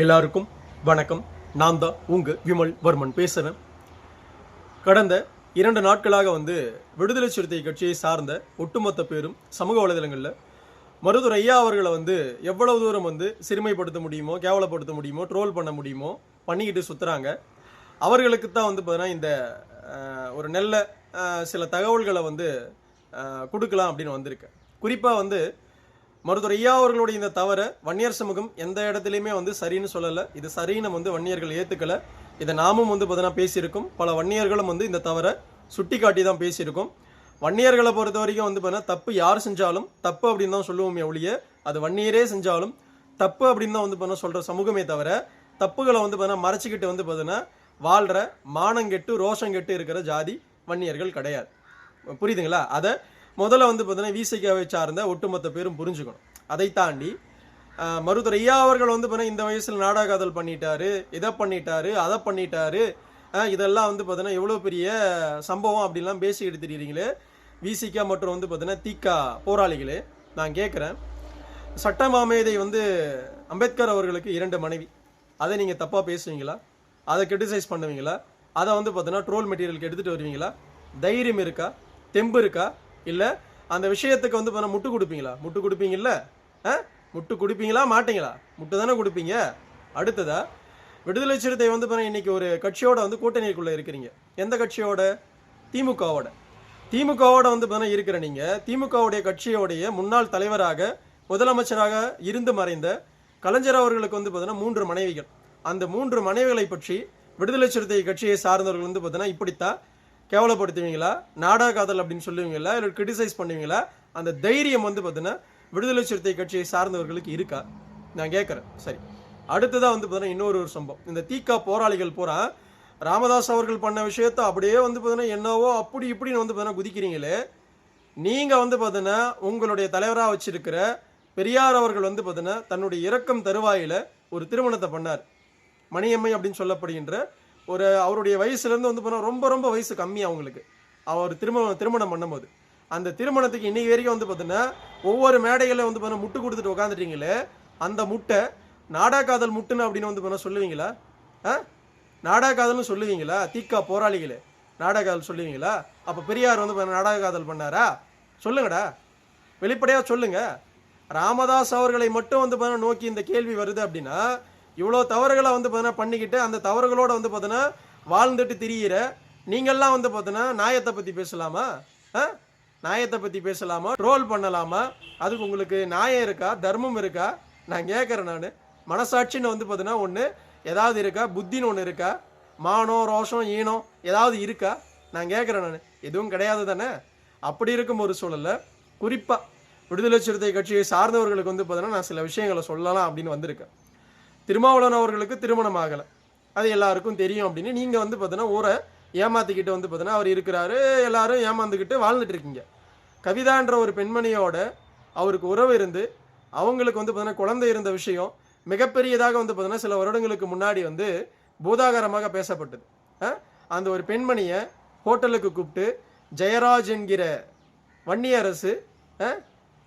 எல்லாருக்கும் வணக்கம். நான் தான் உங்க விமல் வர்மன் பேசுகிறேன். கடந்த 2 நாட்களாக விடுதலை சிறுத்தை கட்சியை சார்ந்த ஒட்டுமொத்த பேரும் சமூக வலைதளங்களில் மருதுரை ஐயா அவர்களை எவ்வளவு தூரம் சிறுமைப்படுத்த முடியுமோ, கேவலப்படுத்த முடியுமோ, ட்ரோல் பண்ண முடியுமோ பண்ணிக்கிட்டு சுற்றுறாங்க. அவர்களுக்கு தான் பார்த்தீங்கன்னா இந்த ஒரு நல்ல சில தகவல்களை கொடுக்கலாம் அப்படின்னு வந்திருக்கு. குறிப்பாக மருதுரை ஐயா அவர்களுடைய இந்த தவறை வன்னியர் சமூகம் எந்த இடத்துலையுமே சரின்னு சொல்லலை. இது சரின்னு வன்னியர்கள் ஏற்றுக்கலை. இதை நாமும் பார்த்தீங்கன்னா பேசியிருக்கோம். பல வன்னியர்களும் இந்த தவறை சுட்டி காட்டி தான் பேசியிருக்கோம். வன்னியர்களை பொறுத்த வரைக்கும் பார்த்தீங்கன்னா தப்பு யார் செஞ்சாலும் தப்பு அப்படின்னு தான் சொல்லுவோமே ஒழிய, அது வன்னியரே செஞ்சாலும் தப்பு அப்படின்னு தான் பார்த்தீங்கன்னா சொல்கிற சமூகமே தவிர, தப்புகளை பார்த்தீங்கன்னா மறைச்சிக்கிட்டு பார்த்தீங்கன்னா வாழ்கிற மானங்கெட்டு ரோஷங்கெட்டு இருக்கிற ஜாதி வன்னியர்கள் கிடையாது. புரியுதுங்களா? அதை முதல்ல பார்த்தீங்கன்னா விசிகாவை சார்ந்த ஒட்டுமொத்த பேரும் புரிஞ்சுக்கணும். அதை தாண்டி மருதுரை ஐயா அவர்கள் பார்த்தீங்கன்னா இந்த வயசில் நாடக காதல் பண்ணிட்டாரு, இதை பண்ணிட்டாரு, அதை பண்ணிட்டாரு, இதெல்லாம் பார்த்தீங்கன்னா எவ்வளோ பெரிய சம்பவம் அப்படின்லாம் பேசி எடுத்துட்டீங்களே விசிகா மற்றும் பார்த்தீங்கன்னா திகா போராளிகளே. நான் கேட்குறேன், சட்ட மாமேதை அம்பேத்கர் அவர்களுக்கு 2 மனைவி. அதை நீங்கள் தப்பாக பேசுவீங்களா? அதை கிரிட்டிசைஸ் பண்ணுவீங்களா? அதை பார்த்தீங்கன்னா ட்ரோல் மெட்டீரியலுக்கு எடுத்துகிட்டு வருவீங்களா? தைரியம் இருக்கா? தெம்பு இருக்கா? இல்லை அந்த விஷயத்துக்கு முட்டு கொடுப்பீங்களா? முட்டு கொடுப்பீங்கல்ல? முட்டு கொடுப்பீங்களா மாட்டீங்களா? முட்டு தானே கொடுப்பீங்க. அடுத்ததா விடுதலை சிறுத்தை இன்னைக்கு ஒரு கட்சியோட கூட்டணிக்குள்ளே இருக்கிறீங்க. எந்த கட்சியோட? திமுகவோட. திமுகவோட இருக்கிற நீங்கள் திமுகவுடைய கட்சியோடைய முன்னாள் தலைவராக முதலமைச்சராக இருந்து மறைந்த கலைஞர் அவர்களுக்கு பார்த்தீங்கன்னா 3 மனைவிகள். அந்த 3 மனைவிகளை பற்றி விடுதலை சிறுத்தை கட்சியை சார்ந்தவர்கள் பார்த்தீங்கன்னா இப்படித்தான் கேவலப்படுத்துவீங்களா? நாடக காதல் அப்படின்னு சொல்லுவீங்களா? இல்லை கிரிட்டிசைஸ் பண்ணுவீங்களா? அந்த தைரியம் பார்த்தீங்கன்னா விடுதலை சிறுத்தை கட்சியை சார்ந்தவர்களுக்கு இருக்கா? நான் கேட்குறேன். சரி, அடுத்ததாக பார்த்தீங்கன்னா இன்னொரு சம்பவம். இந்த திகா போராளிகள் பூரா ராமதாஸ் அவர்கள் பண்ண விஷயத்த அப்படியே பார்த்தீங்கன்னா என்னவோ அப்படி இப்படின்னு பார்த்தீங்கன்னா குதிக்கிறீங்களே. நீங்கள் பார்த்தீங்கன்னா உங்களுடைய தலைவராக வச்சிருக்கிற பெரியார் அவர்கள் பார்த்தீங்கன்னா தன்னுடைய இறக்கம் தருவாயில் ஒரு திருமணத்தை பண்ணார். மணியம்மை அப்படின்னு சொல்லப்படுகின்ற ஒரு அவருடைய வயசுலேருந்து போனால் ரொம்ப ரொம்ப வயசு கம்மி அவங்களுக்கு. அவர் திருமணம் பண்ணும்போது அந்த திருமணத்துக்கு இன்னைக்கு வரைக்கும் பார்த்தீங்கன்னா ஒவ்வொரு மேடைகளில் பார்த்தீங்கன்னா முட்டு கொடுத்துட்டு உட்காந்துட்டீங்களே. அந்த முட்டை நாடக காதல் முட்டுன்னு அப்படின்னு பார்த்தீங்கன்னா சொல்லுவீங்களா? நாடக காதல்னு சொல்லுவீங்களா? திகா போராளிகளே நாடக காதல் சொல்லுவீங்களா? அப்போ பெரியார் நாடக காதல் பண்ணாரா? சொல்லுங்கடா, வெளிப்படையாக சொல்லுங்க. ராமதாஸ் அவர்களை மட்டும் நோக்கி இந்த கேள்வி வருது அப்படின்னா, இவ்வளோ தவறுகளை பார்த்தீங்கன்னா பண்ணிக்கிட்டு அந்த தவறுகளோட பார்த்தீங்கன்னா வாழ்ந்துட்டு திரியிற நீங்கள்லாம் பார்த்தீங்கன்னா நியாயத்தை பற்றி பேசலாமா? நியாயத்தை பற்றி பேசலாமா? ட்ரோல் பண்ணலாமா? அதுக்கு உங்களுக்கு நியாயம் இருக்கா? தர்மம் இருக்கா? நான் கேட்குறேன். நான் மனசாட்சின்னு பார்த்தீங்கன்னா ஒன்று ஏதாவது இருக்கா? புத்தின்னு ஒன்று இருக்கா? மானம் ரோஷம் ஈனம் ஏதாவது இருக்கா? நான் கேட்குறேன். நான் எதுவும் கிடையாது தானே. அப்படி இருக்கும் ஒரு சூழலில் குறிப்பாக விடுதலை சிறுத்தை கட்சியை சார்ந்தவர்களுக்கு பார்த்தீங்கன்னா நான் சில விஷயங்களை சொல்லலாம் அப்படின்னு வந்திருக்கேன். திருமாவளவன் அவர்களுக்கு திருமணம் ஆகலை, அது எல்லாருக்கும் தெரியும் அப்படின்னு நீங்கள் பார்த்தீங்கன்னா ஊரை ஏமாற்றிக்கிட்டு பார்த்தீங்கன்னா அவர் இருக்கிறாரு, எல்லாரும் ஏமாந்துக்கிட்டு வாழ்ந்துட்டு இருக்கீங்க. கவிதான்ற ஒரு பெண்மணியோட அவருக்கு உறவு இருந்து அவங்களுக்கு பார்த்தீங்கன்னா குழந்தை இருந்த விஷயம் மிகப்பெரியதாக பார்த்தீங்கன்னா சில வருடங்களுக்கு முன்னாடி பூதாகரமாக பேசப்பட்டது. அந்த ஒரு பெண்மணியை ஹோட்டலுக்கு கூப்பிட்டு ஜெயராஜ் என்கிற வன்னியரசு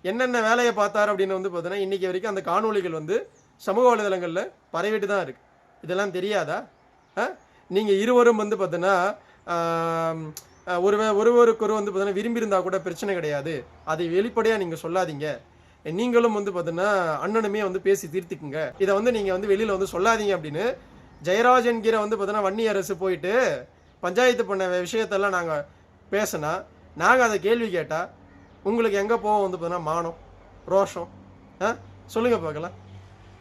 என்னென்ன வேலையை பார்த்தார் அப்படின்னு பார்த்தீங்கன்னா இன்றைக்கி வரைக்கும் அந்த காணொலிகள் சமூக வலைதளங்களில் பரவிட்டு தான் இருக்குது. இதெல்லாம் தெரியாதா? நீங்கள் இருவரும் பார்த்தீங்கன்னா ஒருவருக்கொரு பார்த்தீங்கன்னா விரும்பியிருந்தால் கூட பிரச்சனை கிடையாது, அதை வெளிப்படையாக நீங்கள் சொல்லாதீங்க. நீங்களும் பார்த்தீங்கன்னா அண்ணனுமே பேசி தீர்த்துக்குங்க, இதை நீங்கள் வெளியில் சொல்லாதீங்க அப்படின்னு ஜெயராஜ் என்கிற பார்த்தீங்கன்னா வன்னி அரசு போயிட்டு பஞ்சாயத்து பண்ண விஷயத்தெல்லாம் நாங்கள் பேசினா, நாங்கள் அதை கேள்வி கேட்டால் உங்களுக்கு எங்கே போவோம் பார்த்தீங்கன்னா மானம் ரோஷம்? சொல்லுங்கள் பார்க்கலாம்.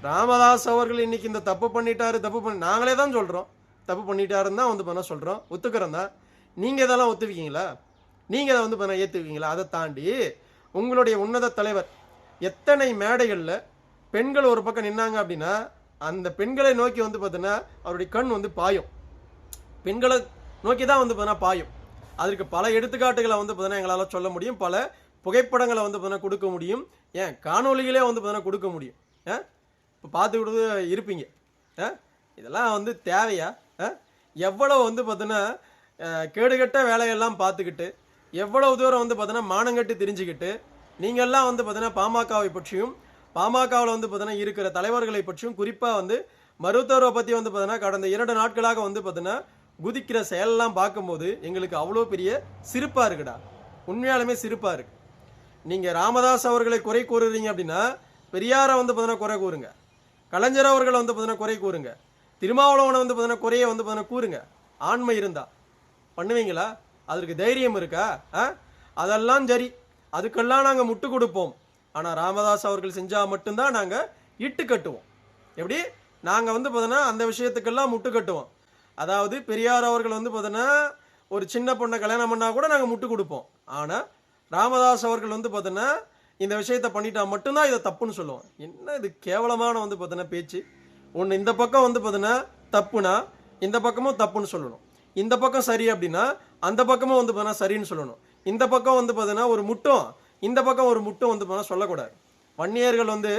ராமதாஸ் அவர்கள் இன்னைக்கு இந்த தப்பு பண்ணிட்டாரு, நாங்களே தான் சொல்கிறோம் தப்பு பண்ணிட்டாருன்னு தான் பண்ண சொல்கிறோம், ஒத்துக்கிறோம் தான். நீங்கள் இதெல்லாம் ஒத்துவிக்கீங்களா? நீங்கள் அதை பண்ண ஏற்றுவீங்களா? அதை தாண்டி உங்களுடைய உன்னத தலைவர் எத்தனை மேடைகளில் பெண்கள் ஒரு பக்கம் நின்னாங்க அப்படின்னா அந்த பெண்களை நோக்கி பார்த்தீங்கன்னா அவருடைய கண் பாயும், பெண்களை நோக்கி தான் பார்த்தீங்கன்னா பாயும். அதற்கு பல எடுத்துக்காட்டுகளை பார்த்தீங்கன்னா எங்களால் சொல்ல முடியும், பல புகைப்படங்களை பார்த்தீங்கன்னா கொடுக்க முடியும், ஏன் காணொலிகளே பார்த்தீங்கன்னா கொடுக்க முடியும். இப்போ பார்த்துக்கிட்டு இருப்பீங்க. இதெல்லாம் தேவையா? எவ்வளோ பார்த்தீங்கன்னா கேடுகட்ட வேலையெல்லாம் பார்த்துக்கிட்டு எவ்வளவு தூரம் பார்த்தீங்கன்னா மானங்கட்டு தெரிஞ்சுக்கிட்டு நீங்கள்லாம் பார்த்தீங்கன்னா பாமகவை பற்றியும் பாமகவில் பார்த்தீங்கன்னா இருக்கிற தலைவர்களை பற்றியும் குறிப்பாக மருத்துவரை பற்றி வந்து பார்த்தீங்கன்னா கடந்த 2 நாட்களாக வந்து பார்த்தீங்கன்னா குதிக்கிற செயலெல்லாம் பார்க்கும்போது எங்களுக்கு அவ்வளோ பெரிய சிரிப்பாக இருக்குடா. உண்மையாலுமே சிரிப்பாக இருக்கு. நீங்கள் ராமதாஸ் அவர்களை குறை கூறுறீங்க அப்படின்னா பெரியாரை வந்து பார்த்தீங்கன்னா குறை கூறுங்க, கலைஞர் அவர்களை வந்து பார்த்தீங்கன்னா குறை கூறுங்க, திருமாவளவனை வந்து பார்த்தீங்கன்னா குறைய வந்து பார்த்தீங்கன்னா கூறுங்க. ஆண்மை இருந்தா பண்ணுவீங்களா? அதற்கு தைரியம் இருக்கா? அதெல்லாம் சரி, அதுக்கெல்லாம் நாங்கள் முட்டு கொடுப்போம். ஆனால் ராமதாஸ் அவர்கள் செஞ்சால் மட்டும்தான் நாங்கள் இட்டு கட்டுவோம். எப்படி? நாங்கள் வந்து பார்த்தோன்னா அந்த விஷயத்துக்கெல்லாம் முட்டு கட்டுவோம். அதாவது பெரியார் அவர்கள் வந்து பார்த்தோன்னா ஒரு சின்ன பொண்ணை கல்யாணம் பண்ணால் கூட நாங்கள் முட்டு கொடுப்போம். ஆனால் ராமதாஸ் அவர்கள் வந்து பார்த்தோன்னா இந்த விஷயத்தை பண்ணிட்டா மட்டும்தான் இதை தப்புன்னு சொல்லுவோம். என்ன இது கேவலமான வந்து பார்த்தோன்னா பேச்சு. ஒன்று இந்த பக்கம் வந்து பார்த்தோன்னா தப்புனா இந்த பக்கமும் தப்புன்னு சொல்லணும், இந்த பக்கம் சரி அப்படின்னா அந்த பக்கமும் வந்து பார்த்தோன்னா சரின்னு சொல்லணும், இந்த பக்கம் வந்து பார்த்தோன்னா ஒரு முட்டும் இந்த பக்கம் ஒரு முட்டும் வந்து பார்த்தோன்னா சொல்லக்கூடாது. வன்னியர்கள் வந்து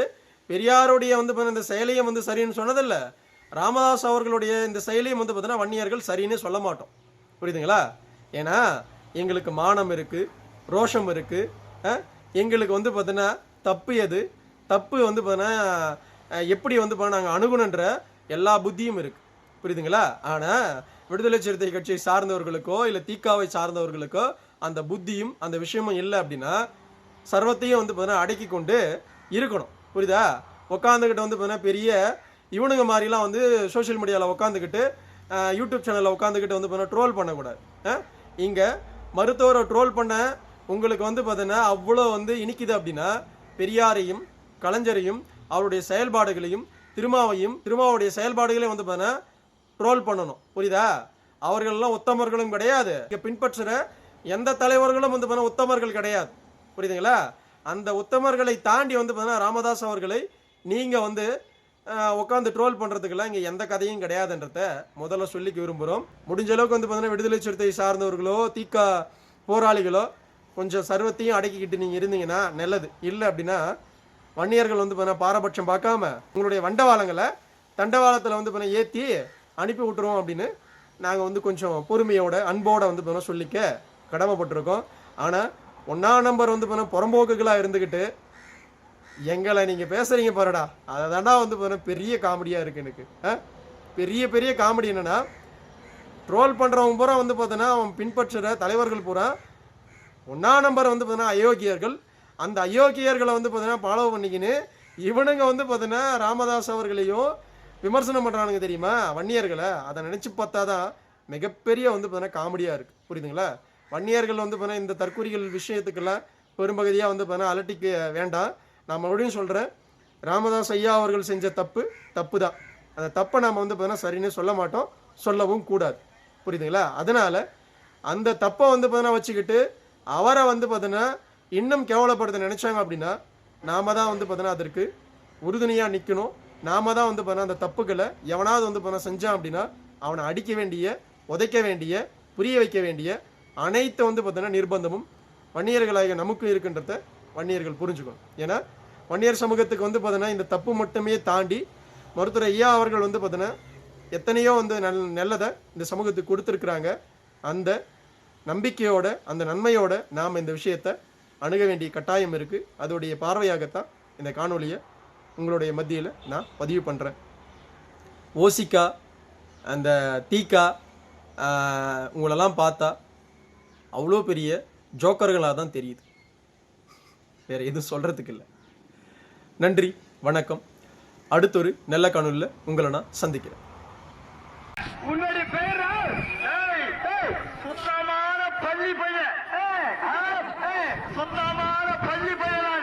பெரியாருடைய வந்து இந்த செயலியும் வந்து சரின்னு சொன்னதில்ல, ராமதாஸ் அவர்களுடைய இந்த செயலியும் வந்து பார்த்தோன்னா வன்னியர்கள் சரின்னு சொல்ல மாட்டோம். புரியுதுங்களா? ஏன்னா எங்களுக்கு மானம் இருக்குது, ரோஷம் இருக்குது. எங்களுக்கு வந்து பார்த்தோன்னா தப்பு எது, தப்பு வந்து பார்த்தோன்னா எப்படி வந்து நாங்கள் அணுகணுன்ற எல்லா புத்தியும் இருக்குது. புரியுதுங்களா? ஆனால் விடுதலை சிறுத்தை கட்சியை சார்ந்தவர்களுக்கோ இல்லை தீக்காவை சார்ந்தவர்களுக்கோ அந்த புத்தியும் அந்த விஷயமும் இல்லை அப்படின்னா சர்வத்தையும் வந்து பார்த்தீங்கன்னா அடக்கி கொண்டு இருக்கணும். புரியுதா? உட்காந்துக்கிட்டு வந்து பார்த்தீங்கன்னா பெரிய இவனுங்க மாதிரிலாம் வந்து சோஷியல் மீடியாவில் உட்காந்துக்கிட்டு யூடியூப் சேனலில் உட்காந்துக்கிட்டு வந்து பார்த்தீங்கன்னா ட்ரோல் பண்ணக்கூடாது. இங்கே மருத்துவரை ட்ரோல் பண்ண உங்களுக்கு வந்து பார்த்தீங்கன்னா அவ்வளோ வந்து இனிக்குது அப்படின்னா பெரியாரையும் கலைஞரையும் அவருடைய செயல்பாடுகளையும் திருமாவுடைய செயல்பாடுகளையும் வந்து பார்த்தீங்கன்னா ட்ரோல் பண்ணணும். புரியுதா? அவர்களெல்லாம் உத்தமர்களும் கிடையாது, இங்கே பின்பற்றுற எந்த தலைவர்களும் வந்து பார்த்தீங்கன்னா உத்தமர்கள் கிடையாது. புரியுதுங்களா? அந்த உத்தமர்களை தாண்டி வந்து பார்த்தீங்கன்னா ராமதாஸ் அவர்களை நீங்கள் வந்து உட்காந்து ட்ரோல் பண்ணுறதுக்கெல்லாம் இங்கே எந்த கதையும் கிடையாதுன்றத முதல்ல சொல்லிக்க விரும்புகிறோம். முடிஞ்ச அளவுக்கு வந்து பார்த்தீங்கன்னா விடுதலை சிறுத்தை சார்ந்தவர்களோ தீக்கா போராளிகளோ கொஞ்சம் சர்வத்தையும் அடக்கிக்கிட்டு நீங்கள் இருந்தீங்கன்னா நல்லது. இல்லை அப்படின்னா வன்னியர்கள் வந்து பார்த்தீங்கன்னா பாரபட்சம் பார்க்காம உங்களுடைய வண்டவாளங்களை தண்டவாளத்தில் வந்து பார்த்தீங்கன்னா ஏற்றி அனுப்பி விட்டுருவோம் அப்படின்னு நாங்கள் வந்து கொஞ்சம் பொறுமையோட அன்போட வந்து பார்த்தீங்கன்னா சொல்லிக்க கடமைப்பட்டிருக்கோம். ஆனால் 1ஆம் நம்பர் வந்து பார்த்தீங்கன்னா புறம்போக்குகளாக இருந்துக்கிட்டு எங்களை நீங்கள் பேசுகிறீங்க பாருடா, அதை தாண்டா வந்து பார்த்தீங்கன்னா பெரிய காமெடியாக இருக்குது எனக்கு. பெரிய காமெடி என்னென்னா ட்ரோல் பண்ணுறவங்க பூரா வந்து பார்த்தோன்னா அவன் பின்பற்றுற தலைவர்கள் பூரா 1ஆம் நம்பர் வந்து பார்த்தீங்கன்னா அயோக்கியர்கள். அந்த அயோக்கியர்களை வந்து பார்த்தீங்கன்னா ஃபாலோ பண்ணிக்கின்னு இவனுங்க வந்து பார்த்தீங்கன்னா ராமதாஸ் அவர்களையும் விமர்சனம் பண்ணுறானுங்க தெரியுமா வன்னியர்களை. அதை நினச்சி பார்த்தா தான் மிகப்பெரிய வந்து பார்த்தீங்கன்னா காமெடியாக இருக்குது. புரியுதுங்களா? வன்னியர்கள் வந்து பார்த்தீங்கன்னா இந்த தற்கொலைகள் விஷயத்துக்கெல்லாம் பெரும்பகுதியாக வந்து பார்த்தீங்கன்னா அலட்டிக்க வேண்டாம். நான் மறுபடியும் சொல்கிறேன், ராமதாஸ் ஐயா அவர்கள் செஞ்ச தப்பு தான். அந்த தப்பை நாம் வந்து பார்த்தீங்கன்னா சரின்னு சொல்ல மாட்டோம், சொல்லவும் கூடாது. புரியுதுங்களா? அதனால் அந்த தப்பை வந்து பார்த்தீங்கன்னா வச்சுக்கிட்டு அவரை வந்து பார்த்தீங்கன்னா இன்னும் கேவலப்படுத்த நினச்சாங்க அப்படின்னா நாம தான் வந்து பார்த்தீங்கன்னா அதற்கு உறுதுணையாக நிற்கணும். நாம தான் வந்து பார்த்தீங்கன்னா அந்த தப்புகளை எவனாவது வந்து பார்த்தீங்கன்னா செஞ்சான் அப்படின்னா அவனை அடிக்க வேண்டிய, உதைக்க வேண்டிய, புரிய வைக்க வேண்டிய அனைத்து வந்து பார்த்தீங்கன்னா நிர்பந்தமும் வன்னியர்களாக நமக்கும் இருக்குன்றத வன்னியர்கள் புரிஞ்சுக்கணும். ஏன்னா வன்னியர் சமூகத்துக்கு வந்து பார்த்தீங்கன்னா இந்த தப்பு மட்டுமே தாண்டி மருத்துவர் ஐயா அவர்கள் வந்து பார்த்தீங்கன்னா எத்தனையோ வந்து நல்லதை இந்த சமூகத்துக்கு கொடுத்துருக்குறாங்க. அந்த நம்பிக்கையோட அந்த நன்மையோட நாம் இந்த விஷயத்தை அணுக வேண்டிய கட்டாயம் இருக்குது. அதோடைய பார்வையாகத்தான் இந்த காணொலியை உங்களுடைய மத்தியில் நான் பதிவு பண்ணுறேன். ஓசிக்கா அந்த தீக்கா உங்களெல்லாம் பார்த்தா அவ்வளோ பெரிய ஜோக்கர்களாக தான் தெரியுது. வேறு எதுவும் சொல்கிறதுக்கு இல்லை. நன்றி, வணக்கம். அடுத்தொரு நல்ல காணொலியில் உங்களை நான் சந்திக்கிறேன். உன்னுடைய பேர் சுத்தமான பள்ளி பையன், சுத்தமான பள்ளி பையன்.